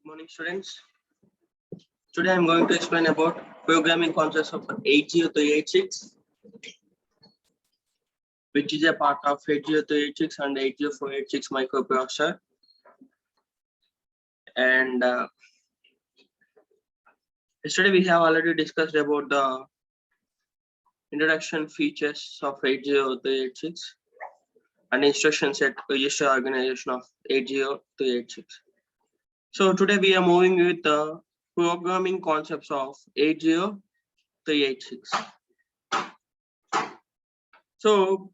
Good morning, students. Today I am going to explain about programming concepts of 80386, which is a part of 80386 and 80486 microprocessor. And yesterday we have already discussed about the introduction features of 80386 and instruction set register organization of 80386. So today we are moving with the programming concepts of 80386. So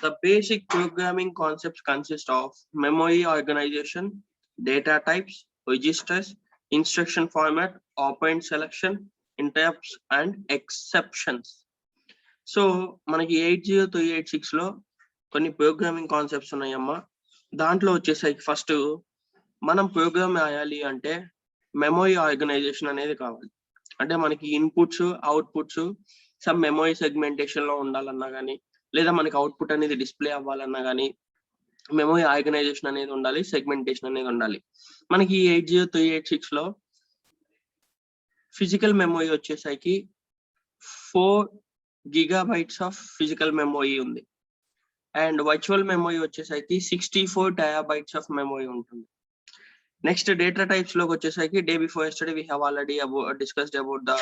the basic programming concepts consist of memory organization, data types, registers, instruction format, operand selection, interrupts and exceptions. So మనకి 80386 లో కొన్ని programming concepts ఉన్నాయమ్మా. దాంట్లో వచ్చేసరికి first మనం programme రాయాలి అంటే memory organisation అనేది కావాలి. అంటే మనకి inputs outputs some memory segmentation లో ఉండాలన్నా కానీ, లేదా మనకి అవుట్పుట్ అనేది డిస్ప్లే అవ్వాలన్నా కానీ మెమరీ ఆర్గనైజేషన్ అనేది ఉండాలి, సెగ్మెంటేషన్ అనేది ఉండాలి. మనకి 80386 లో ఫిజికల్ మెమరీ వచ్చేసరికి 4 GB ఆఫ్ ఫిజికల్ మెమరీ ఉంది. అండ్ వర్చువల్ మెమరీ వచ్చేసరికి 64 TB ఆఫ్ మెమరీ ఉంటుంది. నెక్స్ట్ డేటా టైప్స్ లోకి వచ్చేసరికి day before yesterday we have already discussed about the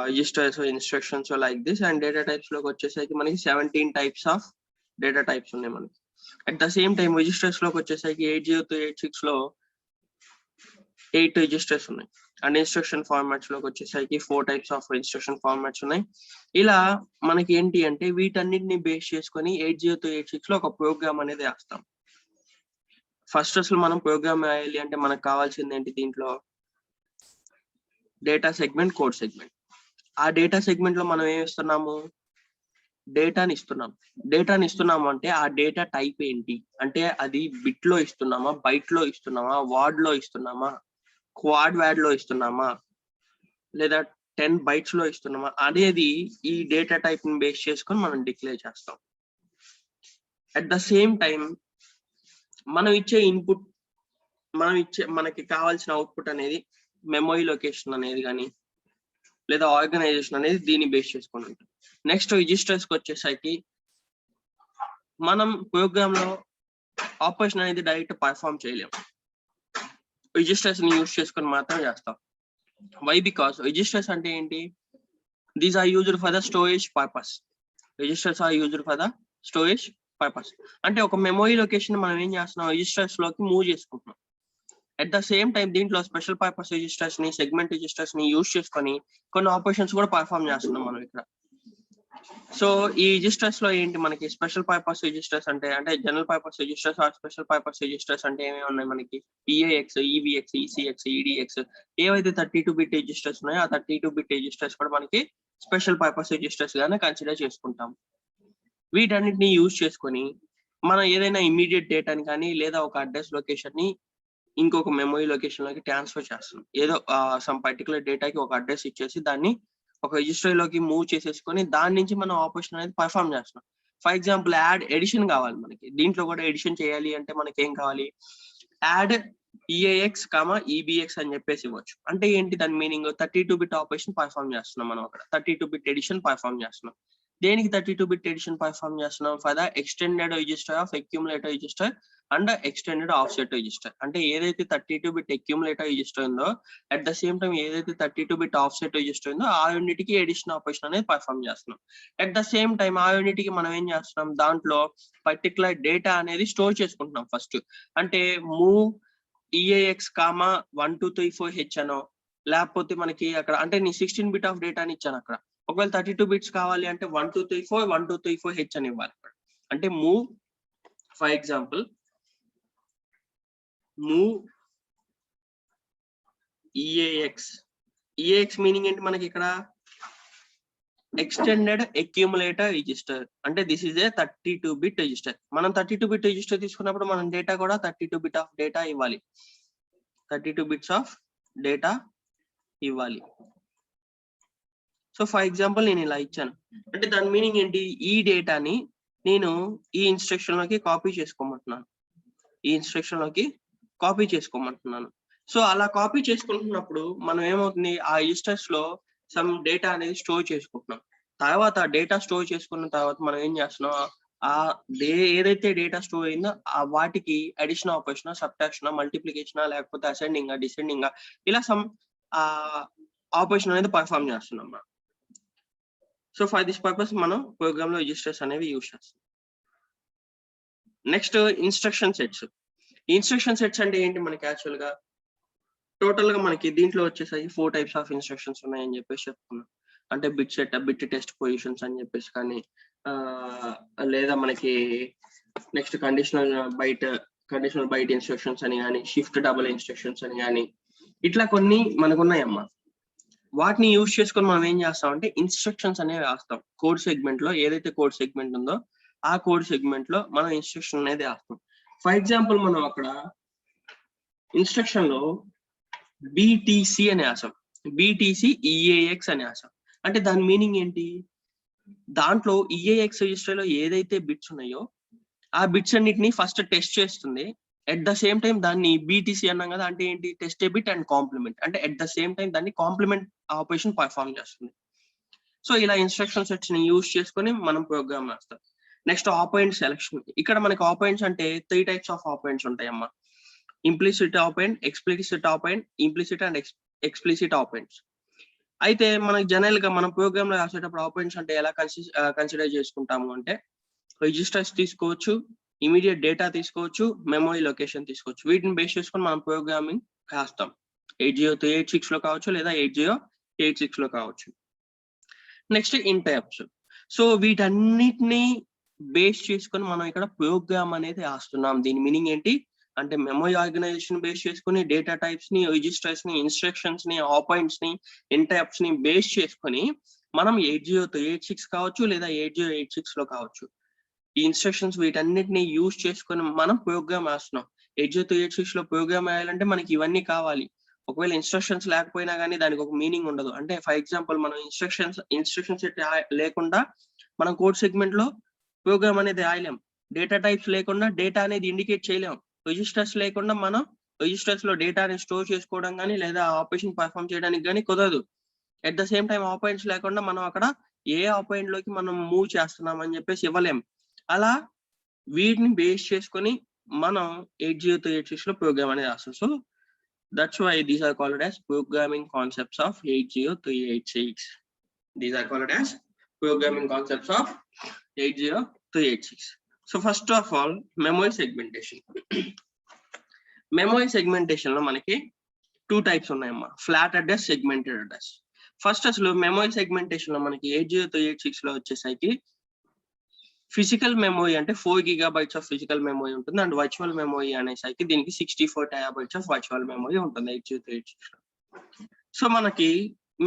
registers or instructions or like this, and data types లోకి వచ్చేసరికి మనకి 17 types of data types ఉన్నాయి మనకి. At the same time registers లోకి వచ్చేసరికి 80386 లో 8 రిజిస్టర్స్ ఉన్నాయి. అండ్ ఇన్స్ట్రక్షన్ ఫార్మాట్స్ లోకి వచ్చేసరికి 4 types ఆఫ్ ఇన్స్ట్రక్షన్ ఫార్మాట్స్ ఉన్నాయి. ఇలా మనకి ఏంటి అంటే వీటన్నిటిని బేస్ చేసుకొని 80386 లో ఒక ప్రోగ్రామ్ అనేది వేస్తాం. ఫస్ట్ అసలు మనం ప్రోగ్రామ్ రాయాలి అంటే మనకు కావాల్సింది ఏంటి, దీంట్లో డేటా సెగ్మెంట్, కోడ్ సెగ్మెంట్. ఆ డేటా సెగ్మెంట్ లో మనం ఏం ఇస్తున్నాము, డేటాని ఇస్తున్నాము అంటే ఆ డేటా టైప్ ఏంటి అంటే అది బిట్ లో ఇస్తున్నామా, బైట్ లో ఇస్తున్నామా, వార్డ్ లో ఇస్తున్నామా, క్వాడ్ వాడ్ లో ఇస్తున్నామా, లేదా 10 bytes లో ఇస్తున్నామా అనేది ఈ డేటా టైప్ ని బేస్ చేసుకొని మనం డిక్లేర్ చేస్తాం. అట్ ద సేమ్ టైం మనం ఇచ్చే ఇన్పుట్, మనకి కావాల్సిన అవుట్పుట్ అనేది మెమరీ లొకేషన్ అనేది కానీ లేదా ఆర్గనైజేషన్ అనేది దీన్ని బేస్ చేసుకొని ఉంటుంది. నెక్స్ట్ రిజిస్టర్స్ కి వచ్చేసరికి మనం ప్రోగ్రామ్ లో ఆపరేషన్ అనేది డైరెక్ట్ పర్ఫామ్ చేయలేము, రిజిస్టర్స్ ని యూజ్ చేసుకొని మాత్రం చేస్తాం. వై? బికాస్ రిజిస్టర్స్ అంటే ఏంటి, these are used for the storage purpose. Registers are used for the storage purpose. అంటే ఒక మెమరీ లొకేషన్ మనం ఏం చేస్తున్నాం, రిజిస్టర్స్ లోకి మూవ్ చేసుకుంటున్నాం. అట్ ద సేమ్ టైం దీంట్లో స్పెషల్ పర్పస్ రిజిస్టర్స్ ని, సెగ్మెంట్ రిజిస్టర్స్ ని యూజ్ చేసుకొని కొన్ని ఆపరేషన్స్ కూడా పర్ఫామ్ చేస్తున్నాం మనం ఇక్కడ. సో ఈ రిజిస్టర్స్ లో ఏంటి, మనకి స్పెషల్ పర్పస్ రిజిస్టర్స్ అంటే general purpose registers are special purpose registers అంటే ఏమేమి ఉన్నాయి మనకి, ఈఏఎక్స్, ఈబిఎక్స్, ఈసీఎక్స్, ఈడిఎక్స్, ఏవైతే 32 bit రిజిస్టర్స్ ఉన్నాయో ఆ 32 bit రిజిస్టర్స్ కూడా మనకి స్పెషల్ పర్పస్ రిజిస్టర్స్ గానే కన్సిడర్ చేసుకుంటాం. వీటన్నిటిని యూజ్ చేసుకొని మనం ఏదైనా ఇమీడియట్ డేటాని కానీ లేదా ఒక అడ్రస్ లొకేషన్ ని ఇంకొక మెమరీ లొకేషన్ లోకి ట్రాన్స్ఫర్ చేస్తున్నాం. ఏదో సమ్ పర్టికులర్ డేటాకి ఒక అడ్రస్ ఇచ్చేసి దాన్ని ఒక రిజిస్టర్ లోకి మూవ్ చేసేసుకొని దాని నుంచి మనం ఆపరేషన్ అనేది పర్ఫామ్ చేస్తున్నాం. ఫర్ ఎగ్జాంపుల్ యాడ్ ఎడిషన్ కావాలి మనకి, దీంట్లో కూడా ఎడిషన్ చేయాలి అంటే మనకి ఏం కావాలి, యాడ్ ఈఏఎక్స్ ఈబిఎక్స్ అని చెప్పేసి ఇవ్వచ్చు. అంటే ఏంటి దాని మీనింగ్, 32 bit ఆపరేషన్ పర్ఫామ్ చేస్తున్నాం మనం అక్కడ, 32 bit ఎడిషన్ పర్ఫామ్ చేస్తున్నాం. దేనికి 32 bit ఎడిషన్ పర్ఫామ్ చేస్తున్నాం, for the extended register of accumulator register and extended offset register. అంటే ఏదైతే 32 bit అక్యూములేటర్ రిజిస్టర్ ఉందో అట్ ద సేమ్ టైం ఏదైతే 32 bit ఆఫ్సెట్ రిజిస్టర్ ఉందో ఆ యూనిట్కి ఎడిషన్ ఆపరేషన్ అనేది పర్ఫామ్ చేస్తున్నాం. అట్ ద సేమ్ టైం ఆ యూనిట్కి మనం ఏం చేస్తున్నాం, దాంట్లో పర్టికులర్ డేటా అనేది స్టోర్ చేసుకుంటున్నాం ఫస్ట్. అంటే మూవ్ ఈఏఎక్స్ 1234H అనో, లేకపోతే మనకి అక్కడ అంటే నీ 16 bit ఆఫ్ డేటాని ఇచ్చాను అక్కడ, ఒకవేళ 32 bits కావాలి అంటే 1234 అని ఇవ్వాలి. అంటే move, for example move ఈఏఎక్స్ meaning ఏంటి మనకి ఇక్కడ, ఎక్స్టెండెడ్ అక్యూములేటర్ రిజిస్టర్. అంటే this is a 32 bit register. మనం 32 bit రిజిస్టర్ తీసుకున్నప్పుడు మనం డేటా కూడా 32 bit ఆఫ్ డేటా ఇవ్వాలి, 32 bits ఆఫ్ డేటా ఇవ్వాలి. సో ఫర్ ఎగ్జాంపుల్ నేను ఇలా ఇచ్చాను అంటే దాని మీనింగ్ ఏంటి, ఈ డేటాని నేను ఈ ఇన్స్ట్రక్షన్ లోకి కాపీ చేసుకోమంటున్నాను, ఈ ఇన్స్ట్రక్షన్ లోకి కాపీ చేసుకోమంటున్నాను. సో అలా కాపీ చేసుకుంటున్నప్పుడు మనం ఏమవుతుంది, ఆ రిజిస్టర్స్ లో సమ్ డేటా అనేది స్టోర్ చేసుకుంటున్నాం. తర్వాత డేటా స్టోర్ చేసుకున్న తర్వాత మనం ఏం చేస్తున్నాం, ఆ ఏదైతే డేటా స్టోర్ అయిందో ఆ వాటికి అడిషన్ ఆపరేషన్, సబ్ట్రాక్షన్, మల్టిప్లికేషన్, లేకపోతే అసెండింగ్, డిసెండింగ్, ఇలా సమ్ ఆపరేషన్ అనేది పర్ఫామ్ చేస్తున్నాం మనం. సో ఫర్ దిస్ పర్పస్ మనం ప్రోగ్రామ్ లో రిజిస్టర్స్ అనేవి యూజ్ చేస్తాం. Next instruction sets. Instruction sets అంటే ఏంటి మనకి యాక్చువల్ గా టోటల్ గా మనకి దీంట్లో వచ్చేసరికి 4 టైప్స్ ఆఫ్ ఇన్స్ట్రక్షన్స్ ఉన్నాయని చెప్పేసి చెప్పుకున్నాం. అంటే bit set, bit test positions అని చెప్పేసి కానీ, లేదా మనకి నెక్స్ట్ కండిషనల్ బైట్ ఇన్స్ట్రక్షన్స్ అని కానీ, షిఫ్ట్ డబుల్ ఇన్స్ట్రక్షన్స్ అని కానీ, ఇట్లా కొన్ని మనకు ఉన్నాయమ్మా. వాటిని యూజ్ చేసుకొని మనం ఏం చేస్తాం అంటే ఇన్స్ట్రక్షన్స్ అనేవి వేస్తాం. కోడ్ సెగ్మెంట్ లో ఏదైతే కోడ్ సెగ్మెంట్ ఉందో ఆ కోడ్ సెగ్మెంట్ లో మనం ఇన్స్ట్రక్షన్ అనేది వేస్తాం. ఫర్ ఎగ్జాంపుల్ మనం అక్కడ ఇన్స్ట్రక్షన్ లో బీటీసీ అని వేసాం, బీటీసీ ఈఏఎక్స్ అని వేసాం. అంటే దాని మీనింగ్ ఏంటి, దాంట్లో ఈఏఎక్స్ రిజిస్టర్ లో ఏదైతే బిట్స్ ఉన్నాయో ఆ బిట్స్ అన్నిటిని ఫస్ట్ టెస్ట్ చేస్తుంది. ఎట్ ద సేమ్ టైం దాన్ని బీటీసీ అన్నాం కదా, అంటే ఏంటి, test a bit and complement. అంటే ఎట్ ద సేమ్ టైం దాన్ని కాంప్లిమెంట్ ఆపరేషన్ పర్ఫామ్ చేస్తుంది. సో ఇలా ఇన్స్ట్రక్షన్ సెట్స్ ని యూజ్ చేసుకొని మనం ప్రోగ్రామ్ రాస్తాం. Next operand selection. ఇక్కడ మనకి ఆపరెంట్స్ అంటే 3 టైప్స్ ఆఫ్ ఆపరెంట్స్ ఉంటాయమ్మా. Implicit operand, explicit operand, implicit and explicit operands. అయితే మనకి జనరల్ గా మనం ప్రోగ్రామ్ లో రాసేటప్పుడు ఆపరెంట్స్ అంటే ఎలా కన్సిడర్ చేసుకుంటాము అంటే రిజిస్టర్స్ తీసుకోవచ్చు, ఇమీడియట్ డేటా తీసుకోవచ్చు, మెమరీ లొకేషన్ తీసుకోవచ్చు. వీటిని బేస్ చేసుకొని మనం ప్రోగ్రామింగ్ రాస్తాం. 80386 లో కావచ్చు, లేదా 8086 లో కావచ్చు. Next interrupts. సో వీటన్నిటిని బేస్ చేసుకొని మనం ఇక్కడ ప్రోగ్రామ్ అనేది రాస్తున్నాం. దీని మీనింగ్ ఏంటి అంటే మెమరీ ఆర్గనైజేషన్ బేస్ చేసుకుని డేటా టైప్స్ ని, రిజిస్టర్స్ ని, ఇన్స్ట్రక్షన్స్ ని, ఆపరెంట్స్ ని, ఇంటరప్ట్స్ ని బేస్ చేసుకొని మనం 80386 కావచ్చు, లేదా 8086 లో కావచ్చు. ఈ ఇన్స్ట్రక్షన్స్ వీటన్నిటిని యూజ్ చేసుకొని మనం ప్రోగ్రామ్ రాస్తున్నాం. 8086 లో ప్రోగ్రామ్ రాయాలంటే మనకి ఇవన్నీ కావాలి. ఒకవేళ ఇన్స్ట్రక్షన్స్ లేకపోయినా కానీ దానికి ఒక మీనింగ్ ఉండదు. అంటే ఫర్ ఎగ్జాంపుల్ మనం ఇన్స్ట్రక్షన్స్ లేకుండా మనం కోడ్ సెగ్మెంట్ లో ప్రోగ్రామ్ అనేది రాయలేం. డేటా టైప్స్ లేకుండా డేటా అనేది ఇండికేట్ చేయలేం. రిజిస్టర్స్ లేకుండా మనం రిజిస్టర్స్ లో డేటాని స్టోర్ చేసుకోవడం కానీ, లేదా ఆపరేషన్ పర్ఫామ్ చేయడానికి కానీ కుదరదు. At the same time operands లేకుండా మనం అక్కడ ఏ ఆపరెంట్ లోకి మనం మూవ్ చేస్తున్నాం అని చెప్పేసి ఇవ్వలేం. అలా వీటిని బేస్ చేసుకొని మనం 80386 లో ప్రోగ్రామ్ అనేది రాస్తాం. So that's why these are called as programming concepts of 80386. These are called as programming concepts of 80386. So first of all, memory segmentation. Memory segmentation లో మనకి 2 టైప్స్ ఉన్నాయమ్మా, flat address, segmented address. First అసలు memory segmentation లో మనకి 80386 లో వచ్చేసరికి physical memory అంటే 4 GB of physical memory ఉంటుంది, అండ్ వర్చువల్ మెమరీ అనేసరికి దీనికి 64 TB ఆఫ్ వర్చువల్ మెమరీ ఉంటుంది 80386 లో. సో మనకి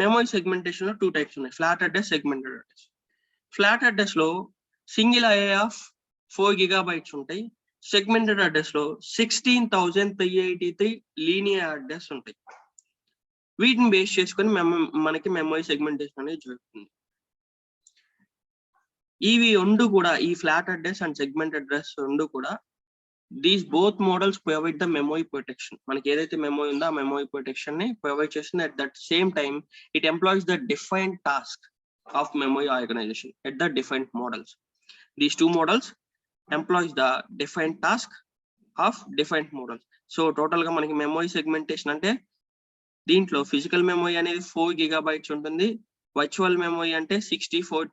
మెమరీ సెగ్మెంటేషన్ లో 2 టైప్స్ ఉన్నాయి, flat address, segmented address. Flat address లో సింగిల్ అరే ఆఫ్ 4 GB ఉంటాయి. సెగ్మెంటెడ్ అడ్రస్ లో 16,383 లీనియర్ అడ్రస్ ఉంటాయి. వీటిని బేస్ చేసుకొని మనకి మెమరీ సెగ్మెంటేషన్ అనేది జరుగుతుంది. ఇవి రెండు కూడా, ఈ flat address and segment address రెండు కూడా, these both models provide the memory protection. మనకి ఏదైతే మెమరీ ఉందో ఆ మెమరీ ప్రొటెక్షన్ ని ప్రొవైడ్ చేస్తుంది. At that same time it employs the different task of memory organization at the different models. These 2 models employs the different task of different models. So total గా మనకి memory segmentation అంటే దీంట్లో physical memory అనేది 4 GB ఉంటుంది, virtual memory అంటే 64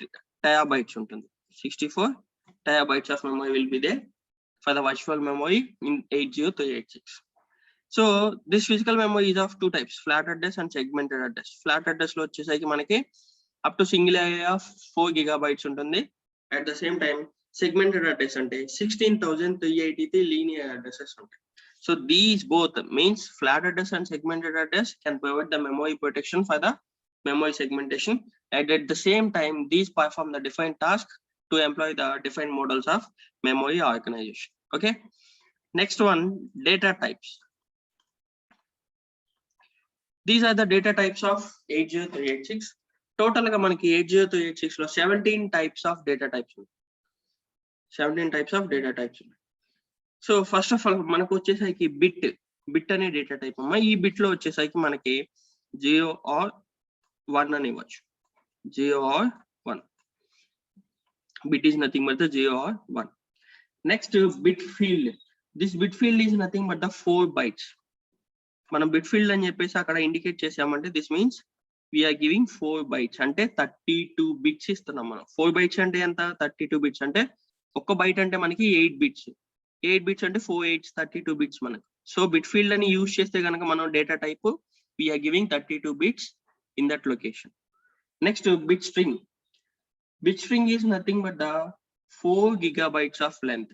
TB ఉంటుంది. 64 TB of memory will be there for the virtual memory in 80386. So this physical memory is of 2 types, flat address and segmented address. Flat address లో వచ్చేసరికి మనకి up to single array of 4 GB ఉంటుంది. At the same time segmented address అంటే 16,383 linear addresses ఉంటాయి. So these both means flat address and segmented address can provide the memory protection for the memory segmentation, and at the same time these perform the different task to employ the different models of memory organization. Okay, next one, data types. These are the data types of 80386. Total ga manaki 80386 lo 17 types of data types. 17 types of data types. So first of all manaku vachesaki bit. Bit అనే data type అమ్మా. ఈ bit లో వచ్చేసరికి మనకి 0 or 1 అని ఇవ్వచ్చు. 0 or 1. Bit is nothing but the 0 or 1. Next, bit field. This bit field is nothing but the 4 bytes. మనం bit field అని చెప్పేసి అక్కడ ఇండికేట్ చేసామంటే this means we are giving 4 bytes అంటే 32 bits ఇస్తున్నాం మనం. 4 bytes అంటే ఎంత? 32 bits అంటే ఒక్క బైట్ అంటే మనకి 8 bits. 8 bits అంటే 4 8s 32 bits మనకి. సో బిట్ ఫీల్డ్ అని యూజ్ చేస్తే కనుక మనం data type we are giving 32 bits in that location. Next bit string. Bit string is nothing but the 4 gigabytes of length.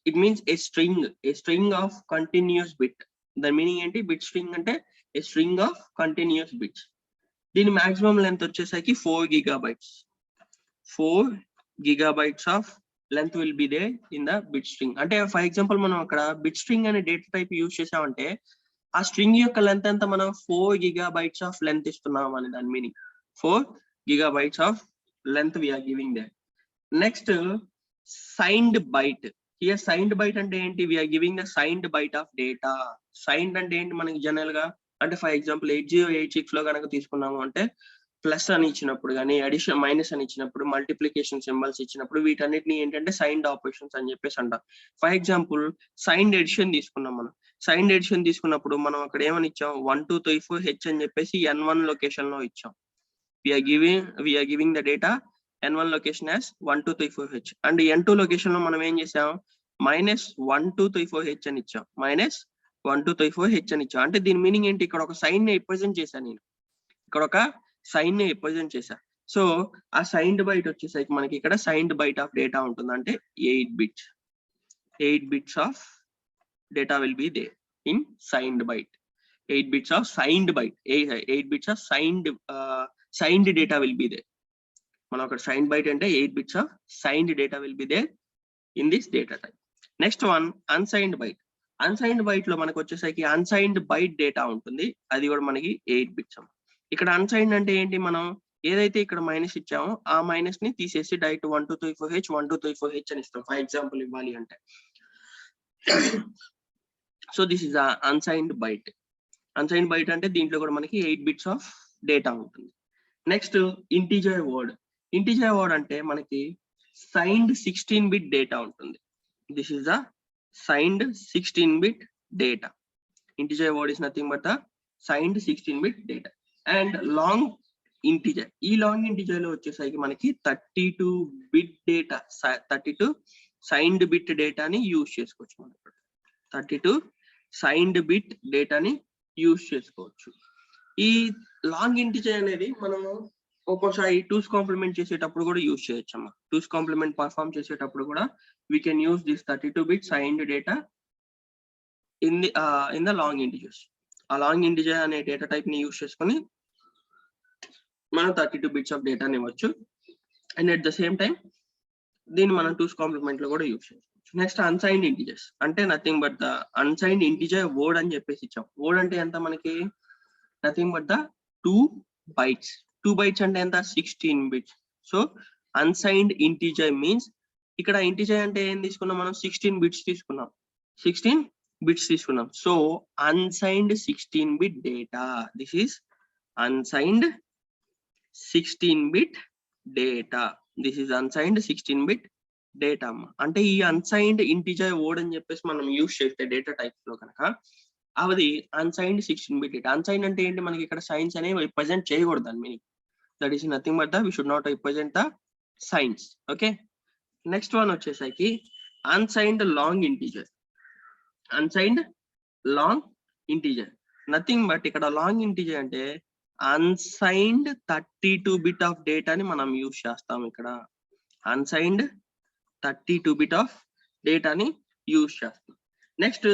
It means a string of continuous bit. The meaning ఏంటి? Bit string అంటే a string of continuous bits. దీని maximum length వచ్చేసరికి 4 gigabytes. 4 gigabytes of length will be there in the bit string. అంటే for example మనం అక్కడ bit string అనే data type use చేసామంటే ఆ స్ట్రింగ్ యొక్క లెంత్ అంతా మనం 4 gigabytes of length ఇస్తున్నాం అని దాని meaning. 4 gigabytes of length we are giving there. Next, signed byte. Here signed byte అంటే ఏంటి? We are giving the signed byte of data. Signed అంటే ఏంటి మనకి జనరల్ గా? అంటే ఫర్ ఎగ్జాంపుల్ 8086 లో కనుక తీసుకున్నాము అంటే ప్లస్ అని ఇచ్చినప్పుడు కానీ అడిషన్ మైనస్ అని ఇచ్చినప్పుడు మల్టిప్లికేషన్ సింబల్స్ ఇచ్చినప్పుడు వీటన్నిటిని ఏంటంటే సైన్డ్ ఆపరేషన్స్ అని చెప్పేసి అంటాం. ఫర్ ఎగ్జాంపుల్ సైన్డ్ ఎడిషన్ తీసుకున్నాం మనం. సైన్డ్ ఎడిషన్ తీసుకున్నప్పుడు మనం అక్కడ ఏమని ఇచ్చాం? 1 2 3 4 h అని చెప్పేసి N1 లొకేషన్ లో ఇచ్చాం. We are giving the data N1 location as 1 2 3 4 h and N2 location లో మనం ఏం చేసాం? -1 2 3 4 h అని ఇచ్చాం. -1 2 3 4 h అని ఇచ్చాం. అంటే దీని మీనింగ్ ఏంటి? ఇక్కడ ఒక సైన్ ని రిప్రజెంట్ చేశాను నేను. ఇక్కడ ఒక సైన్ ని రిప్రజెంట్ చేశా. సో ఆ సైన్డ్ బైట్ వచ్చేసరికి మనకి ఇక్కడ సైన్డ్ బైట్ ఆఫ్ డేటా ఉంటుంది. అంటే 8 bits. 8 bits of data will be there in signed byte. 8 bits of signed byte. 8 bits of signed data will be there. మనం అక్కడ signed byte అంటే 8 bits of signed data will be there in this data type. Next one, unsigned byte. Unsigned byte లో మనకు వచ్చేసరికి unsigned byte data ఉంటుంది. అది కూడా మనకి 8 bits. ఇక్కడ unsigned అంటే ఏంటి? మనం ఏదైతే ఇక్కడ మైనస్ ఇచ్చామో ఆ మైనస్ ని తీసేసి డైరెక్ట్ 1 2 3 4 h 1 2 3 4 h అని ఇస్తాం. ఫర్ ఎగ్జాంపుల్ ఇవ్వాలి అంటే. So this is unsigned byte. Unsigned byte అంటే దీంట్లో కూడా మనకి 8 bits of డేటా ఉంటుంది. Next integer word. Integer word అంటే మనకి సైన్డ్ 16-bit డేటా ఉంటుంది. This is the signed 16-bit data. Integer word is nothing but the signed 16-bit data. And long integer. ఈ long integer లో వచ్చేసరికి మనకి 32-bit data, 32 signed bit డేటాని use చేసుకోవచ్చు. మనం 32 సైన్డ్ బిట్ డేటాని యూజ్ చేసుకోవచ్చు. ఈ లాంగ్ ఇంటిజర్ అనేది మనము ఒక్కోసారి టూస్ కాంప్లిమెంట్ చేసేటప్పుడు కూడా యూజ్ చేయొచ్చు అమ్మా. టూస్ కాంప్లిమెంట్ పర్ఫామ్ చేసేటప్పుడు కూడా we can use this 32-bit signed data in the long integers. ఆ లాంగ్ ఇంటిజర్ అనే డేటా టైప్ ని యూజ్ చేసుకొని మనం 32 bits ఆఫ్ డేటాని ఇవ్వచ్చు. And at the same time దీన్ని మనం టూస్ కాంప్లిమెంట్ లో కూడా యూజ్ చేసుకోవచ్చు. నెక్స్ట్ అన్సైన్డ్ ఇంటిజర్స్ అంటే nothing but the unsigned integer word అని చెప్పేసి ఇచ్చాం. వర్డ్ అంటే ఎంత మనకి? Nothing but the 2 bytes. 2 bytes అంటే ఎంత? 16 bits. So unsigned integer means ఇక్కడ ఇంటిజర్ అంటే ఏం తీసుకున్నాం మనం? 16 bits తీసుకున్నాం. 16 bits తీసుకున్నాం. So unsigned 16-bit data. This is unsigned 16-bit data. This is unsigned 16-bit data అమ్మా. అంటే ఈ అన్సైన్డ్ ఇంటిజర్ వర్డ్ అని చెప్పేసి మనం యూజ్ చేస్తే డేటా టైప్స్ లో కనుక అది అన్సైన్డ్ 16-bit డేటా. అన్సైన్డ్ అంటే ఏంటి? మనకి ఇక్కడ సైన్స్ అనేవి రిప్రజెంట్ చేయకూడదు దాని meaning. That is nothing but the we should not represent the signs. Okay. Next one వచ్చేసరికి unsigned long integer. Unsigned long integer nothing but ఇక్కడ లాంగ్ ఇంటిజర్ అంటే అన్సైన్డ్ 32-bit ఆఫ్ డేటాని మనం యూజ్ చేస్తాం. ఇక్కడ అన్సైన్డ్ 32-bit ఆఫ్ డేటాని use చేస్తాం. Next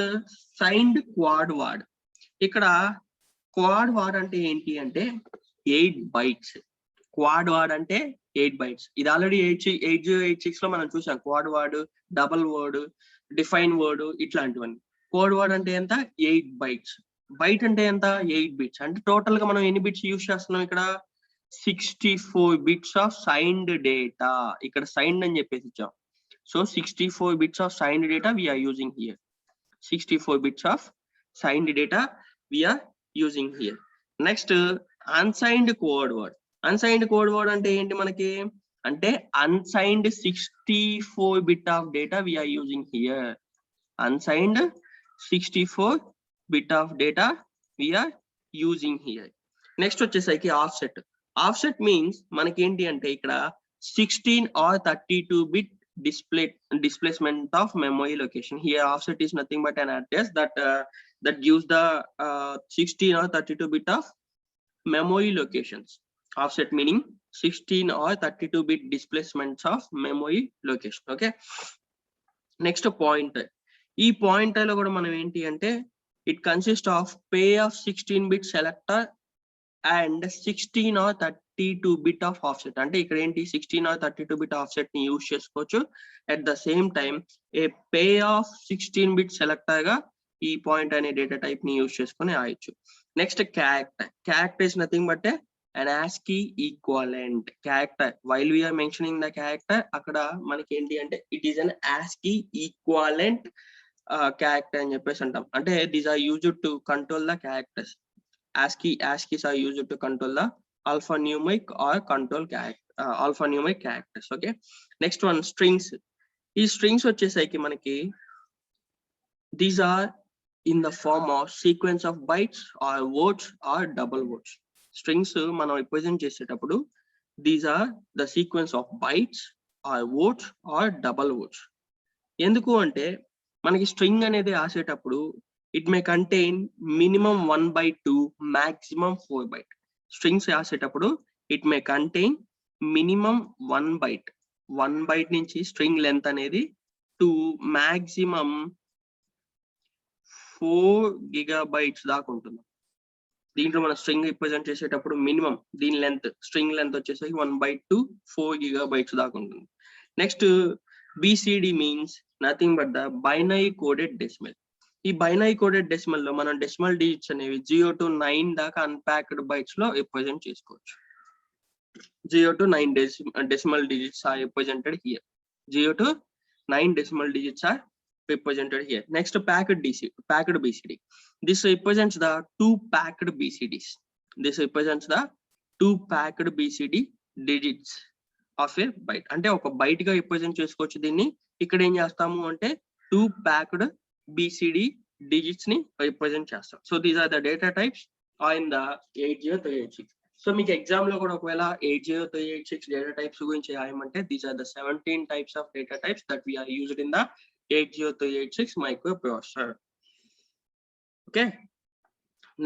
signed quad word. ఇక్కడ క్వాడ్ వర్డ్ అంటే ఏంటి అంటే 8 bytes. క్వాడ్ వర్డ్ అంటే 8 bytes. ఇది ఆల్రెడీ 8086 లో మనం చూసాం. Quad word, double word, define word ఇట్లాంటివన్నీ. క్వాడ్ వర్డ్ అంటే ఎంత? 8 bytes. బైట్ అంటే ఎంత? 8 bits. అంటే టోటల్ గా మనం ఎన్ని బిట్స్ యూజ్ చేస్తున్నాం ఇక్కడ? 64 bits ఆఫ్ సైన్డ్ డేటా. ఇక్కడ సైన్డ్ అని చెప్పేసి ఇచ్చాం. So 64 bits of signed data we are using here. 64 bits ఆఫ్ signed data we are using here. Next, unsigned code word. Unsigned code word అంటే ఏంటి మనకి అంటే unsigned 64 bit of data we are using here. Unsigned 64 bit of data we are using here. Next వచ్చేసరికి offset. Offset means మనకి ఏంటి అంటే ఇక్కడ 16 or 32 bit displacement of memory location. Here offset is nothing but an address that gives the 16 or 32 bit of memory locations. Offset meaning 16 or 32 bit displacements of memory location. Okay, next pointer. ఈ pointer లో కూడా మనం ఏంటి అంటే it consists of pair of 16 bit selector and 16 or 32 bit of offset. అంటే ఇక్కడ ఏంటి 16 or 32 bit offset ని యూజ్ చేసుకోవచ్చు. at the same time a pair of 16 bit selector గా ఈ పాయింట్ అనే డేటా టైప్ ని యూజ్ చేసుకొని రాయొచ్చు. Next character. Character is nothing but an ASCII equivalent character. While we are mentioning the character, అక్కడ మనకి ఏంటి అంటే it is an ASCII equivalent character అని చెప్పేసి అంటాం. అంటే these are used to control the characters. ASCIIs are used to control the alphanumeric or control alphanumeric characters. Okay, next one, strings. ఈ strings వచ్చేసరికి మనకి these are in the form of sequence of bytes or words or double words. Strings మనం represent చేసేటప్పుడు these are the sequence of bytes or words or double words. ఎందుకు అంటే మనకి string అనేది రాసేటప్పుడు it may contain minimum 1 byte to maximum 4 byte. Strings రాసేటప్పుడు it may contain minimum 1 byte. 1 byte నుంచి string length అనేది to maximum 4 gigabytes దాకా ఉంటుంది. దీంట్లో మన స్ట్రింగ్ రిప్రజెంట్ చేసేటప్పుడు మినిమం దీని లెంత్ స్ట్రింగ్ లెంత్ వచ్చేసరికి 1 byte to 4 gigabytes దాకా ఉంటుంది. Next BCD means nothing but the binary coded decimal. ఈ బైనరీ కోడెడ్ డెసిమల్ లో మనం డెసిమల్ డిజిట్స్ అనేవి 0 to 9 దాకా అన్ప్యాక్డ్ బైట్స్ లో రిప్రజెంట్ చేసుకోవచ్చు. 0 to 9 decimal digits are represented here. 0 to 9 decimal digits are represented here. Next, packed BCD. This represents the two packed BCDs. This represents the two packed BCD digits of a byte. అంటే ఒక byte గా represent చేసుకోవచ్చు దీన్ని. ఇక్కడ ఏం చేస్తాము అంటే two packed BCD digits ని రిప్రజెంట్ చేస్తాం. So these are the data types are in the 80386. So మీకు ఎగ్జామ్ లో కూడా ఒకవేళ 80386 డేటా టైప్స్ గురించి రాయమంటే these are the 17 types of data types that we are used in the 80386 microprocessor. Okay,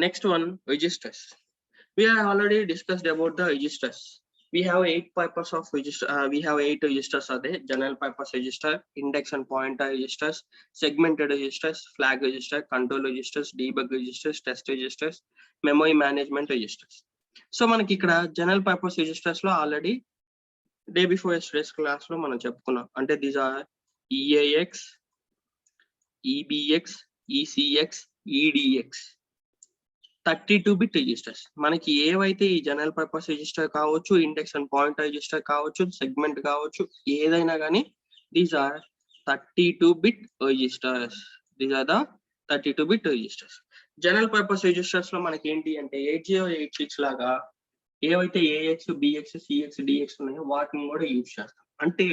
next one, registers. We have already discussed about the registers. We have 8 purpose of register. We have 8 registers are there: general purpose register, index and pointer registers, segmented registers, flag register, control registers, debug registers, test registers, memory management registers. So మనకి ఇక్కడ general purpose registers లో already day before yesterday's class లో మనం చెప్పుకున్నాం. అంటే these are EAX, EBX, ECX, EDX 32 bit registers. మనకి ఏవైతే ఈ జనరల్ పర్పస్ రిజిస్టర్ కావచ్చు, ఇండెక్స్ అండ్ పాయింటర్ రిజిస్టర్ కావచ్చు, సెగ్మెంట్ కావచ్చు, ఏదైనా కానీ these are 32 bit registers. These are the 32 bit registers. General purpose registers లో మనకి ఏంటి అంటే 8086 లాగా ఏవైతే AX, BX, CX, DX ఉన్నాయో వాటిని కూడా యూజ్ చేస్తాం. అంటే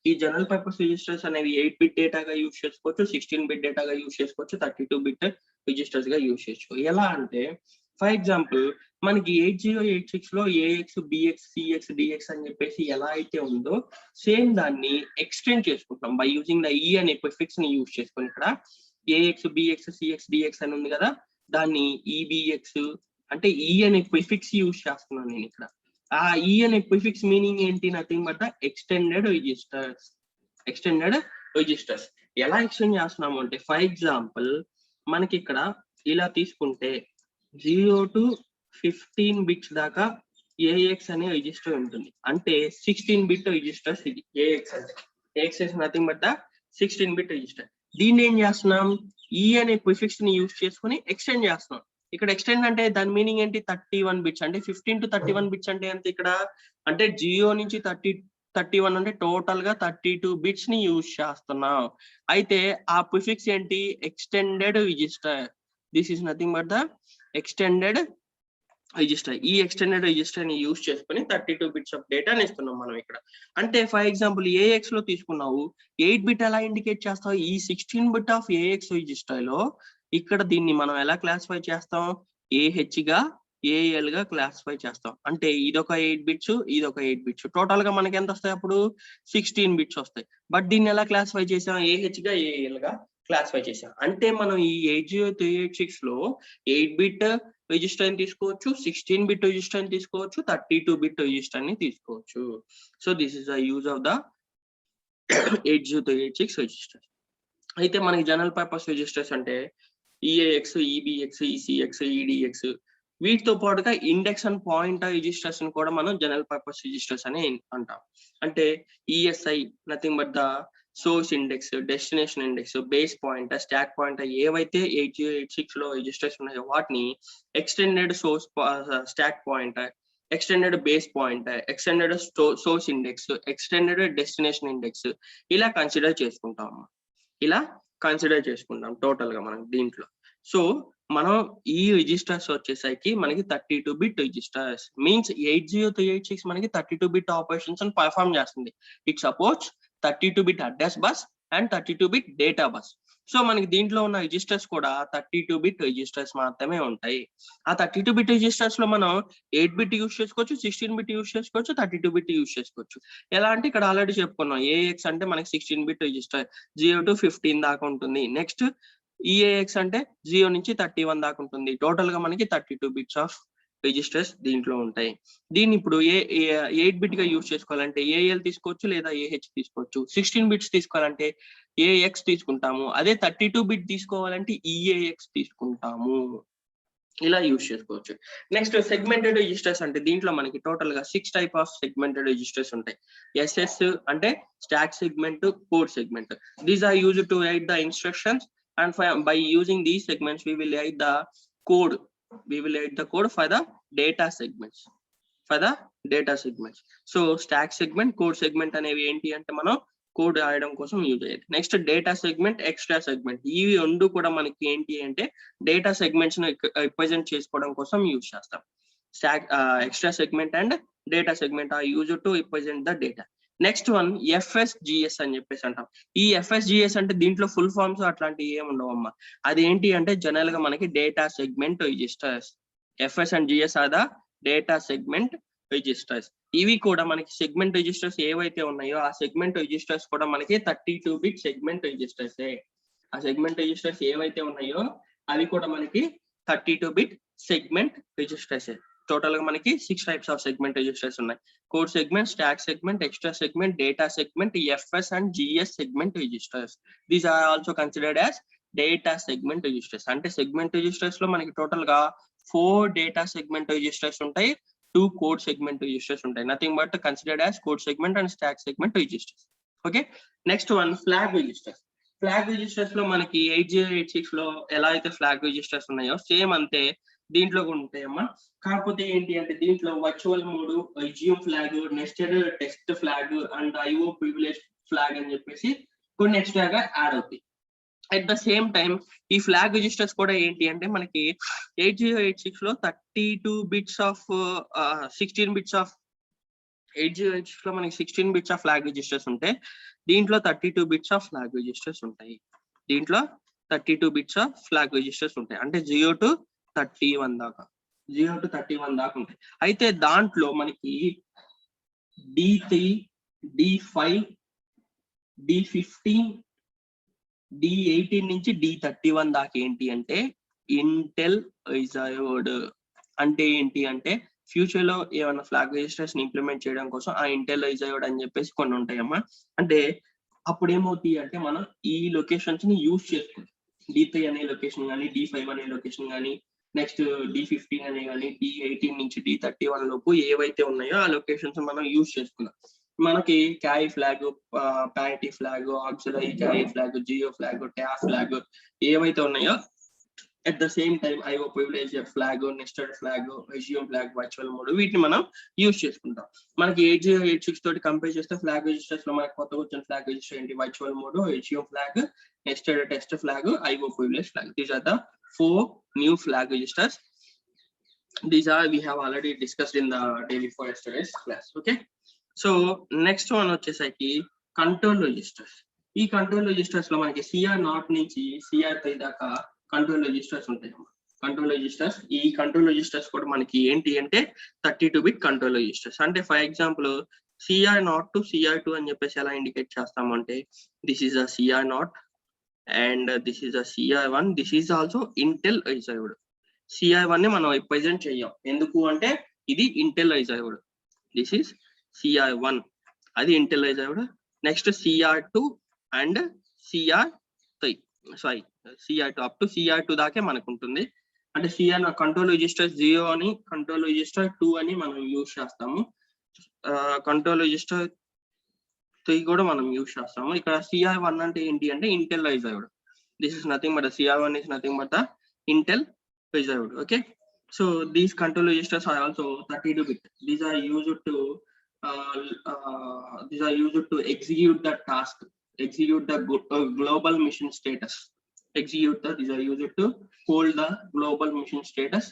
ఈ జనరల్ పర్పస్ రిజిస్టర్స్ అనేవి 8 bit డేటాగా యూజ్ చేసుకోవచ్చు, 16 bit డేటాగా యూజ్ చేసుకోవచ్చు, 32 bit రిజిస్టర్స్ గా యూజ్ చేసుకోవచ్చు. ఎలా అంటే ఫర్ ఎగ్జాంపుల్ మనకి 8086 లో AX, BX, CX, DX అని చెప్పేసి ఎలా అయితే ఉందో సేమ్ దాన్ని ఎక్స్టెండ్ చేసుకుంటాం బై యూజింగ్ ద E అనే ప్రిఫిక్స్ ని యూజ్ చేసుకొని. ఇక్కడ AX, BX, CX, DX అని ఉంది కదా, దాన్ని EBX అంటే E అనే ప్రిఫిక్స్ యూజ్ చేస్తున్నాను నేను ఇక్కడ. ఆ E అనే ప్రిఫిక్స్ మీనింగ్ ఏంటి? Nothing but the extended registers. Extended registers ఎలా ఎక్స్టెండ్ చేస్తున్నాము అంటే ఫర్ ఎగ్జాంపుల్ మనకి ఇక్కడ ఇలా తీసుకుంటే 0 to 15 bits దాకా AX అనే రిజిస్టర్ ఉంటుంది. అంటే 16 bit రిజిస్టర్స్ ఇది AX అంటే. AX is nothing but the 16 bit register. దీన్ని ఏం చేస్తున్నాం? E అనే ప్రిఫిక్స్ ని యూజ్ చేసుకుని ఎక్స్టెండ్ చేస్తున్నాం. ఇక్కడ ఎక్స్టెండ్ అంటే దాని మీనింగ్ ఏంటి? 31 bits. అంటే 15 to 31 bits అంటే ఎంత ఇక్కడ? అంటే 0 నుంచి 31 అంటే టోటల్ గా 32 bits ని యూజ్ చేస్తున్నాం. అయితే ఆ ప్రిఫిక్స్ ఏంటి? Extended register. This is nothing but the extended register. ఈ ఎక్స్టెండెడ్ రిజిస్టర్ ని యూజ్ చేసుకుని 32 బిట్స్ ఆఫ్ డేటాని ఇస్తున్నాం మనం ఇక్కడ. అంటే ఫర్ ఎగ్జాంపుల్ ఏఎక్స్ లో తీసుకున్నావు, 8 బిట్ ఎలా ఇండికేట్ చేస్తావు? ఈ 16 బిట్ ఆఫ్ ఏఎక్స్ రిజిస్టర్ లో ఇక్కడ దీన్ని మనం ఎలా క్లాసిఫై చేస్తాం? ఏహెచ్ గా ఏఎల్ గా క్లాసిఫై చేస్తాం. అంటే ఇదొక 8 బిట్స్, ఇదొక 8 బిట్స్, టోటల్ గా మనకి ఎంత వస్తాయి అప్పుడు? 16 బిట్స్ వస్తాయి. బట్ దీన్ని ఎలా క్లాసిఫై చేసాం? ఏహెచ్ గా ఏఎల్ గా క్లాసిఫై చేసాం. అంటే మనం ఈ 80386 లో 8 బిట్ రిజిస్టర్ ని తీసుకోవచ్చు, 16 బిట్ రిజిస్టర్ ని తీసుకోవచ్చు, 32 బిట్ రిజిస్టర్ ని తీసుకోవచ్చు. So this is the use of the 80386 register. అయితే మనకి జనరల్ పర్పస్ రిజిస్టర్స్ అంటే ఈఏఎక్స్, ఈబిఎక్స్, ఈసీఎక్స్, ఈడిఎక్స్, వీటితో పాటుగా ఇండెక్స్ అండ్ పాయింటర్ రిజిస్టర్స్ ని కూడా మనం జనరల్ పర్పస్ రిజిస్టర్స్ అని అంటాం. అంటే ESI nothing but the source index, destination index, base pointer, stack pointer, ఏవైతే 8086 లో రిజిస్టర్స్ ఉన్నాయో వాటిని extended source stack pointer, extended base pointer, extended source index, extended destination index ఇలా కన్సిడర్ చేసుకుంటాం టోటల్ గా మనం దీంట్లో. సో మనం ఈ రిజిస్టర్స్ వచ్చేసరికి మనకి 32 బిట్ రిజిస్టర్స్ మీన్స్ 80386 మనకి 32 బిట్ ఆపరేషన్స్ అని పర్ఫామ్ చేస్తుంది. It supports 32 bit address bus and 32 bit data bus. So మనకి దీంట్లో ఉన్న రిజిస్టర్స్ కూడా 32 బిట్ రిజిస్టర్స్ మాత్రమే ఉంటాయి. ఆ 32 బిట్ రిజిస్టర్స్ లో మనం 8 బిట్ యూస్ చేసుకోవచ్చు, 16 బిట్ యూస్ చేసుకోవచ్చు, 32 బిట్ యూస్ చేసుకోవచ్చు. ఎలా అంటే ఇక్కడ ఆల్రెడీ చెప్పుకున్నాం, ఏఎక్స్ అంటే మనకి 16 బిట్ రిజిస్టర్ 0 to 15 దాకా ఉంటుంది. నెక్స్ట్ ఈఏఎక్స్ అంటే 0 నుంచి 31 దాకా ఉంటుంది. టోటల్ గా మనకి 32 బిట్స్ ఆఫ్ రిజిస్టర్స్ దీంట్లో ఉంటాయి. దీన్ని ఇప్పుడు 8 బిట్ గా యూజ్ చేసుకోవాలంటే ఏఎల్ తీసుకోవచ్చు లేదా ఏహెచ్ తీసుకోవచ్చు. 16 బిట్స్ తీసుకోవాలంటే ఏఎక్స్ తీసుకుంటాము. అదే 32 బిట్ తీసుకోవాలంటే ఈఏఎక్స్ తీసుకుంటాము. ఇలా యూజ్ చేసుకోవచ్చు. నెక్స్ట్ సెగ్మెంటెడ్ రిజిస్టర్స్ అంటే దీంట్లో మనకి టోటల్ గా 6 టైప్ ఆఫ్ సెగ్మెంటెడ్ రిజిస్టర్స్ ఉంటాయి. ఎస్ఎస్ అంటే stack segment, code segment. These are used to write the instructions and by using these segments we will write the code for the data segments. So stack segment, code segment అనేవి ఏంటి అంటే మనం code రాయడం కోసం use అయ్యేది. Next data segment, extra segment, ఇవి రెండు కూడా మనకి ఏంటి అంటే డేటా సెగ్మెంట్స్ ని రిప్రజెంట్ చేసుకోవడం కోసం యూజ్ చేస్తాం. Stack extra segment and data segment are used to represent the data. Next one FS GS అని చెప్పేసి అంటాం. ఈ ఎఫ్ఎస్జిఎస్ అంటే దీంట్లో ఫుల్ ఫార్మ్స్ అట్లాంటివి ఏమి ఉండవమ్మా. అది ఏంటి అంటే జనరల్ గా మనకి data segment registers. FS and GS are the data segment registers. ఇవి కూడా మనకి సెగ్మెంట్ రిజిస్టర్స్ ఏవైతే ఉన్నాయో ఆ సెగ్మెంట్ రిజిస్టర్స్ కూడా మనకి 32 బిట్ సెగ్మెంట్ రిజిస్టర్స్. ఆ సెగ్మెంట్ రిజిస్టర్స్ ఏవైతే ఉన్నాయో అవి కూడా మనకి 32 బిట్ సెగ్మెంట్ రిజిస్టర్స్. టోటల్ గా మనకి 6 టైప్స్ ఆఫ్ సెగ్మెంట్ రిజిస్టర్స్ ఉన్నాయి. Code segment, stack segment, extra segment, data segment, FS and GS segment registers. These are also considered as data segment registers. అంటే segment registers లో మనకి total గా 4 data segment registers ఉంటాయి, 2 code segment registers ఉంటాయి. Nothing but considered as code segment and stack segment registers. Okay, next one flag registers. Flag registers లో మనకి 8086 లో ఎలా అయితే ఫ్లాగ్ రిజిస్టర్స్ ఉన్నాయో సేమ్ అంతే దీంట్లో కూడా ఉంటాయమ్మా. కాకపోతే ఏంటి అంటే దీంట్లో virtual mode, resume flag, nested test flag and IO privilege flag అని చెప్పేసి కొన్ని ఎక్స్ట్రాగా యాడ్ అవుతాయి. అట్ ద సేమ్ టైం ఈ ఫ్లాగ్ రిజిస్టర్స్ కూడా ఏంటి అంటే మనకి 8086 లో 32 బిట్స్ ఆఫ్ 16 బిట్స్ ఆఫ్ 8086 లో మనకి 16 బిట్స్ ఆఫ్ ఫ్లాగ్ రిజిస్టర్స్ ఉంటాయి. దీంట్లో 32 బిట్స్ ఆఫ్ ఫ్లాగ్ రిజిస్టర్స్ ఉంటాయి. అంటే 0 to 31 దాకా ఉంటాయి. అయితే దాంట్లో మనకి D3, D5, D15, D18 నుంచి D31 దాకా ఏంటి అంటే ఇంటెల్ రిజర్వ్డ్. అంటే ఏంటి అంటే ఫ్యూచర్ లో ఏమైనా ఫ్లాగ్ రిజిస్టర్స్ ని ఇంప్లిమెంట్ చేయడం కోసం ఆ ఇంటెల్ రిజర్వ్డ్ అని చెప్పేసి కొన్ని ఉంటాయమ్మా. అంటే అప్పుడు ఏమవుతాయి అంటే మనం ఈ లొకేషన్స్ ని యూజ్ చేసుకుంటాం. D3 అనే లొకేషన్ కానీ, D5 అనే లొకేషన్ కానీ, నెక్స్ట్ D15 అనే కానీ, D18 నుంచి D31 లోపు ఏవైతే ఉన్నాయో ఆ లొకేషన్స్ మనం యూజ్ చేసుకున్నాం. మనకి carry flag, parity flag, auxiliary carry flag, zero flag, trap flag ఏవైతే ఉన్నాయో at the same time IO privilege flag, nested flag, resume flag, virtual mode వీటిని మనం యూజ్ చేసుకుంటాం. మనకి 8086 తోటి కంపేర్ చేస్తే ఫ్లాగ్ రిజిస్టర్స్ లో మనకి కొత్తగా వచ్చిన ఫ్లాగ్ రిజిస్టర్ ఏంటి? Virtual mode, resume flag, nested test flag, IO privilege flag. These are the 4 new flag registers. These are we have already discussed in the day before yesterday's class. Okay, so next one వచ్చేసరికి control registers. ఈ control registers లో మనకి CR0 నుంచి CR3 దాకా control registers ఉంటాయి. Control registers, ఈ control registers కూడా మనకి ఏంటి అంటే 32-bit కంట్రోల్ రిజిస్టర్స్. అంటే for example CR0 to CR2 అని చెప్పేసి ఎలా ఇండికేట్ చేస్తామంటే this is a CR0 and this is a CR1. This is also Intel reserved. CR1 ని మనం రిప్రజెంట్ చెయ్యం, ఎందుకు అంటే ఇది Intel reserved. This is CR1, అది Intel reserved. Next CR2 and CR3, sorry CR2 up to CR2 దాకే మనకు ఉంటుంది. అంటే CR కంట్రోల్ రిజిస్టర్ 0 అని, కంట్రోల్ రిజిస్టర్ 2 అని మనం యూజ్ చేస్తాము. కంట్రోల్ రిజిస్టర్ 3 కూడా మనం యూజ్ చేస్తాము. ఇక్కడ CR1 అంటే ఏంటి అంటే Intel reserved. This is nothing but CR1 is nothing but the Intel reserved. Okay, so these control registers are also 32-bit. These are used to execute the task, execute the global mission status, these are used to hold the global mission status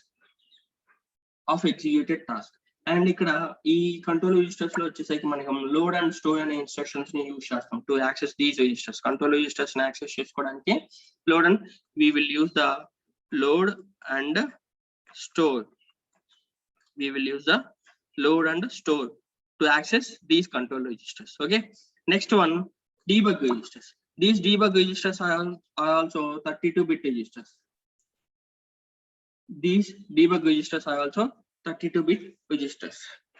of executed task. And ఇక్కడ ఈ control registers లో వచ్చేసరికి మనకి load and store అనే instructions ని use చేస్తాం to access these registers. Control registers ని access చేసుకోవడానికి load and we will use the load and store. We will use the load and store to access these control registers. Okay, next one, debug registers. These debug registers are also 32-bit registers. These debug registers are also 32-bit registers.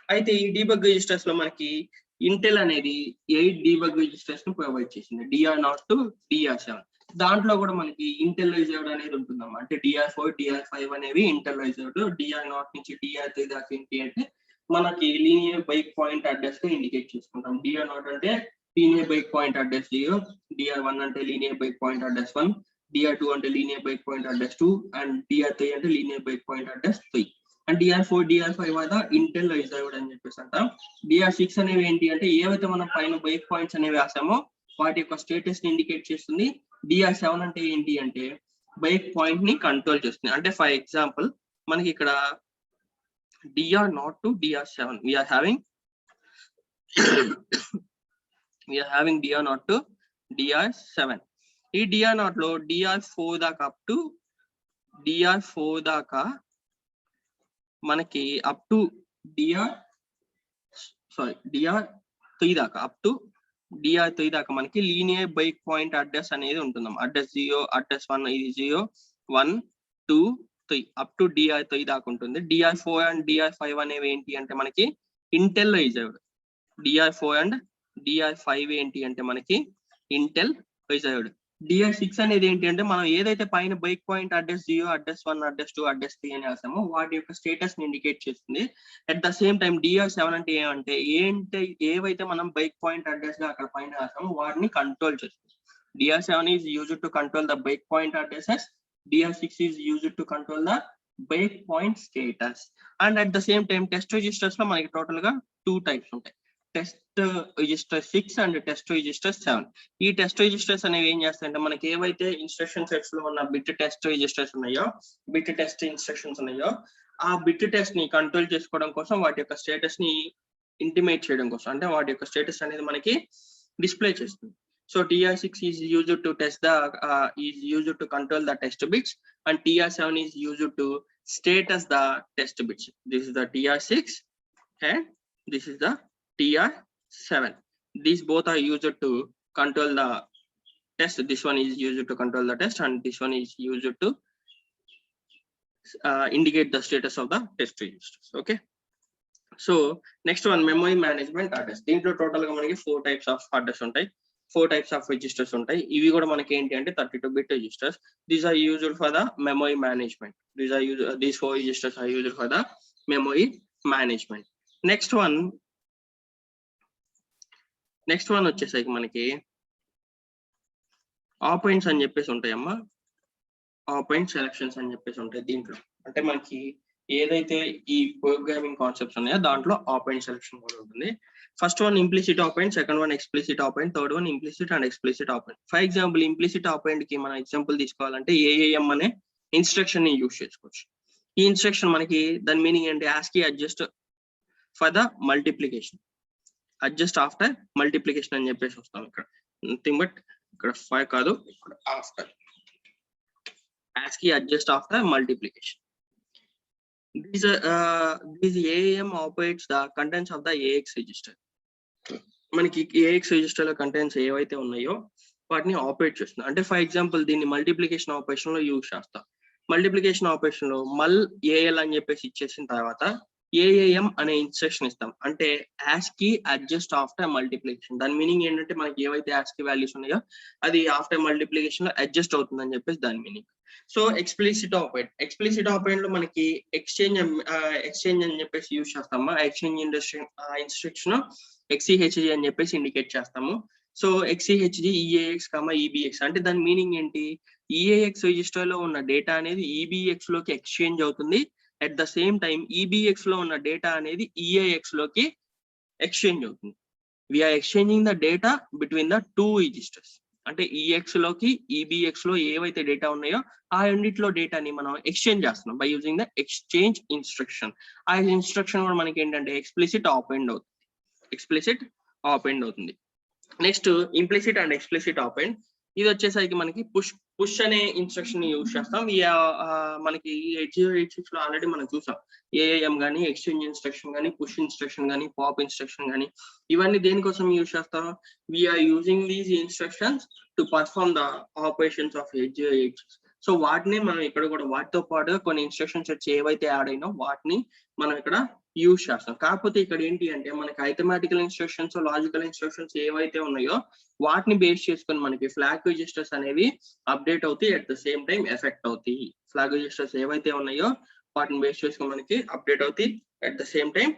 అయితే ఈ debug registers లో మనకి Intel అనేది 8 debug registers ను provide చేసింది, DR0 to DR7. దాంట్లో కూడా మనకి ఇంటెల్ రిజర్వ్డ్ అనేది ఉంటుందమ్మా. అంటే DR4, DR5 అనేవి ఇంటెల్ రిజర్వ్డ్. DR0 నుంచి DR3 దాకా ఏంటి అంటే మనకి లీనియర్ బైట్ పాయింట్ అడ్రస్ గా ఇండికేట్ చేసుకుంటాం. DR0 అంటే linear byte point address 0, DR1 అంటే linear byte point address 1, DR2 అంటే linear byte point address 2, and DR3 అంటే linear byte point address 3. And DR4, DR5 అదా ఇంటెల్ రిజర్వ్డ్ అని చెప్పేసి అంటాం. DR6 అనేవి ఏంటి అంటే ఏవైతే మనం పైన బైట్ పాయింట్స్ అనేవి వేసామో వాటి యొక్క స్టేటస్ ని ఇండికేట్ చేస్తుంది. DR7 అంటే ఏంటి అంటే బైట్ పాయింట్ ని కంట్రోల్ చేస్తుంది. అంటే ఫర్ ఎగ్జాంపుల్ మనకి ఇక్కడ DR0 to DR7 we are having DR0 to DR7. ఈ DR0 లో DR4 దాకా అప్ టు DR4 దాకా మనకి అప్ టు DR3 దాకా అప్ టు DR3 దాకా మనకి లీనియర్ బైట్ పాయింట్ అడ్రస్ అనేది ఉంటుంది. అడ్రస్ 0, అడ్రస్ 1, ఇది 0, 1, 2, 3 అప్ టు DR3 దాకా ఉంటుంది. DR4 అండ్ DR5 అనేవి ఏంటి అంటే మనకి Intel reserved. DR4 and DR5 ఏంటి అంటే మనకి ఇంటెల్ రిజర్వ్డ్. DR6 అనేది ఏంటి అంటే మనం ఏదైతే పైన byte point address 0, address 1, address 2, address 3 అని రాసామో వాటి యొక్క స్టేటస్ ని ఇండికేట్ చేస్తుంది. At the same time DR7 అంటే ఏమంటే ఏవైతే మనం బైట్ పాయింట్ అడ్రస్ గా అక్కడ పైన రాసామో వాటిని కంట్రోల్ చేస్తుంది. DR7 is used to control the break point addresses. DR6 is used to control the break point status. And at the same time test registers లో మనకి టోటల్ గా 2 types ఉంటాయి, test register 6 and test register 7. ఈ test registers అనేవి ఏం చేస్తాయంటే మనకి ఏవైతే ఇన్స్ట్రక్షన్ సెట్స్ లో ఉన్న బిట్ టెస్ట్ రిజిస్టర్స్ ఉన్నాయో, బిట్ టెస్ట్ ఇన్స్ట్రక్షన్స్ ఉన్నాయో ఆ బిట్ టెస్ట్ ని కంట్రోల్ చేసుకోవడం కోసం, వాటి యొక్క స్టేటస్ ని ఇంటిమేట్ చేయడం కోసం, అంటే వాటి యొక్క స్టేటస్ అనేది మనకి డిస్ప్లే చేస్తుంది. So TR6 is used to test the used to control the test bits, and TR7 is used to status the test bits. This is the TR6 and this is the TR7. These both are used to control the test. This one is used to control the test and this one is used to indicate the status of the test registers. Okay, so next one, memory management address. దీంట్లో total గా మనకి 4 types of address ఉంటాయి, 4 types of registers ఉంటాయి. ఇవి కూడా మనకి ఏంటి అంటే 32-bit registers. These are used for the memory management. These 4 registers are used for the memory management. Next one వచ్చేసరికి మనకి ఆపరెంట్స్ అని చెప్పేసి ఉంటాయమ్మా. ఆపరెంట్ సెలక్షన్స్ అని చెప్పేసి ఉంటాయి దీంట్లో. అంటే మనకి ఏదైతే ఈ ప్రోగ్రామింగ్ కాన్సెప్ట్స్ ఉన్నాయో దాంట్లో ఆపరెంట్ సెలక్షన్ కూడా ఉంటుంది. First one implicit operant, second one explicit operant, third one implicit and explicit operant. For example implicit operant కి మనం ఎగ్జాంపుల్ తీసుకోవాలంటే AAM అనే ఇన్స్ట్రక్షన్ ని యూజ్ చేసుకోవచ్చు. ఈ ఇన్స్ట్రక్షన్ మనకి దాని మీనింగ్ ఏంటి, ASCII adjust for the multiplication, adjust after multiplication అని చెప్పేసి వస్తాం. ఇక్కడ నథింగ్ బట్ ఇక్కడ 5 కాదు, ఇక్కడ after ASCII adjust after multiplication. This AAM operates the contents of the AX register. మనకి AX register లో కంటెంట్స్ ఏవైతే ఉన్నాయో వాటిని ఆపరేట్ చేస్తుంది. అంటే ఫర్ ఎగ్జాంపుల్ దీన్ని మల్టిప్లికేషన్ ఆపరేషన్ లో యూజ్ చేస్తాం. మల్టిప్లికేషన్ ఆపరేషన్ లో మల్ AL అని చెప్పేసి ఇచ్చేసిన తర్వాత AAM అనే ఇన్స్ట్రక్షన్ ఇస్తాం. అంటే ASCII అడ్జస్ట్ ఆఫ్టర్ మల్టిప్లికేషన్. దాని మీనింగ్ ఏంటంటే మనకి ఏవైతే ASCII వాల్యూస్ ఉన్నాయో అది ఆఫ్టర్ మల్టిప్లికేషన్ లో అడ్జస్ట్ అవుతుంది అని చెప్పేసి దాని మీనింగ్. సో ఎక్స్ప్లిసిట్ ఆపరేండ్ లో మనకి ఎక్స్చేంజ్ అని చెప్పేసి యూజ్ చేస్తాము. ఎక్స్చేంజ్ ఇన్స్ట్రక్షన్ XCHG అని చెప్పేసి ఇండికేట్ చేస్తాము. సో XCHG EAX, EBX అంటే దాని మీనింగ్ ఏంటి, EAX రిజిస్టర్ లో ఉన్న డేటా అనేది EBX లోకి ఎక్స్చేంజ్ అవుతుంది. At the same time EBX లో ఉన్న డేటా అనేది EAX లోకి ఎక్స్చేంజ్ అవుతుంది. We are exchanging the data between the two registers. అంటే EX లోకి EBX లో ఏవైతే డేటా ఉన్నాయో ఆ రెండిట్లో డేటాని మనం ఎక్స్చేంజ్ చేస్తున్నాం by using the exchange instruction. ఆ ఇన్స్ట్రక్షన్ కూడా మనకి ఏంటంటే ఎక్స్ప్లిసిట్ ఆపరెండ్ అవుతుంది. Next implicit and explicit ఆపరెండ్. ఇది వచ్చేసరికి మనకి పుష్ అనే ఇన్స్ట్రక్షన్ యూజ్ చేస్తాం. మనకి 8086 లో ఆల్రెడీ మనం చూసాం. AAM కానీ, ఎక్స్చేంజ్ ఇన్స్ట్రక్షన్ కానీ, పుష్ ఇన్స్ట్రక్షన్ కానీ, పాప్ ఇన్స్ట్రక్షన్ కానీ, ఇవన్నీ దేనికోసం యూజ్ చేస్తాం, we are using these instructions to perform the operations of 8086. So వాటిని మనం ఇక్కడ కూడా వాటితో పాటు కొన్ని ఇన్స్ట్రక్షన్స్ వచ్చి ఏవైతే యాడ్ అయినా వాటిని మనం ఇక్కడ యూజ్ చేస్తాం. కాకపోతే ఇక్కడ ఏంటి అంటే మనకి అరిథమెటికల్ ఇన్స్ట్రక్షన్స్, లాజికల్ ఇన్స్ట్రక్షన్స్ ఏవైతే ఉన్నాయో వాటిని బేస్ చేసుకొని మనకి ఫ్లాగ్ రిజిస్టర్స్ అనేవి అప్డేట్ అవుతాయి, at the same time effect అవుతాయి. ఫ్లాగ్ రిజిస్టర్స్ ఏవైతే ఉన్నాయో వాటిని బేస్ చేసుకొని మనకి అప్డేట్ అవుతాయి, at the same time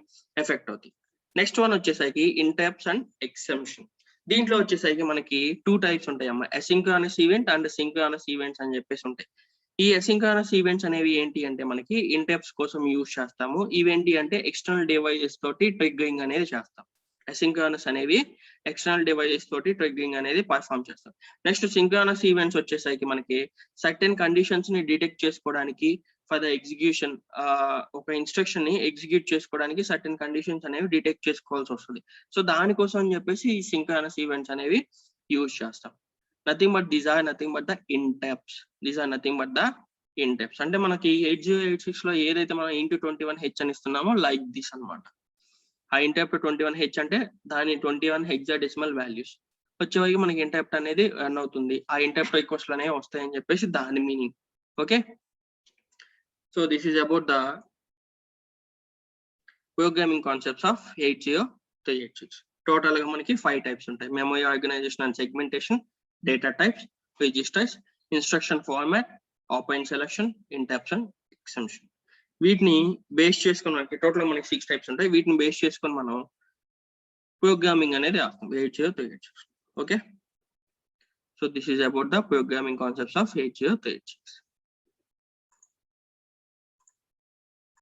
effect అవుతాయి. నెక్స్ట్ వన్ వచ్చేసరికి ఇంటరప్ట్స్ అండ్ ఎగ్జంప్షన్. దీంట్లో వచ్చేసరికి మనకి 2 టైప్స్ ఉంటాయి అమ్మ, asynchronous event and synchronous events అని చెప్పేసి ఉంటాయి. ఈ అసింక్రోనస్ ఈవెంట్స్ అనేవి ఏంటి అంటే మనకి ఇంటరప్ట్స్ కోసం యూజ్ చేస్తాము. ఇవేంటి అంటే ఎక్స్టర్నల్ డివైజెస్ తోటి ట్రిగ్గరింగ్ అనేది చేస్తాం. అసింక్రోనస్ అనేవి ఎక్స్టర్నల్ డివైజెస్ తోటి ట్రిగ్గరింగ్ అనేది పర్ఫామ్ చేస్తాం. నెక్స్ట్ సింక్రోనస్ ఈవెంట్స్ వచ్చేసరికి మనకి సర్టెన్ కండిషన్స్ ని డిటెక్ట్ చేసుకోవడానికి ఫర్ ద ఎగ్జిక్యూషన్, ఒక ఇన్స్ట్రక్షన్ ని ఎగ్జిక్యూట్ చేసుకోవడానికి సర్టెన్ కండిషన్స్ అనేవి డిటెక్ట్ చేసుకోవాల్సి వస్తుంది. సో దానికోసం అని చెప్పేసి ఈ సింక్రోనస్ ఈవెంట్స్ అనేవి యూజ్ చేస్తాం. Nothing but these are nothing but the interrupts. అంటే మనకి 8086 లో ఏదైతే మనం *21H అని ఇస్తున్నామో లైక్ దిస్ అన్నమాట. ఆ ఇంటరప్ట్ 21H అంటే దాని 21 హెక్సాడెసిమల్ వాల్యూస్ వచ్చేవరకు మనకి ఇంటరప్ట్ అనేది రన్ అవుతుంది. ఆ ఇంటరప్ట్ రిక్వెస్ట్లు అనేవి వస్తాయని చెప్పేసి దాని meaning. Okay, so this is about the programming concepts of 8036. Total గా మనకి 5 టైప్స్ ఉంటాయి: memory organization and segmentation, data types, registers, instruction format, operand selection, interrupts and exemption. వీటిని బేస్ చేసుకొని మనకి టోటల్ మనకి 6 టైప్స్ ఉంటాయి. వీటిని బేస్ చేసుకొని మనం ప్రోగ్రామింగ్ అనేది రాస్తాం 8036. Okay, so this is about the programming concepts of 8036.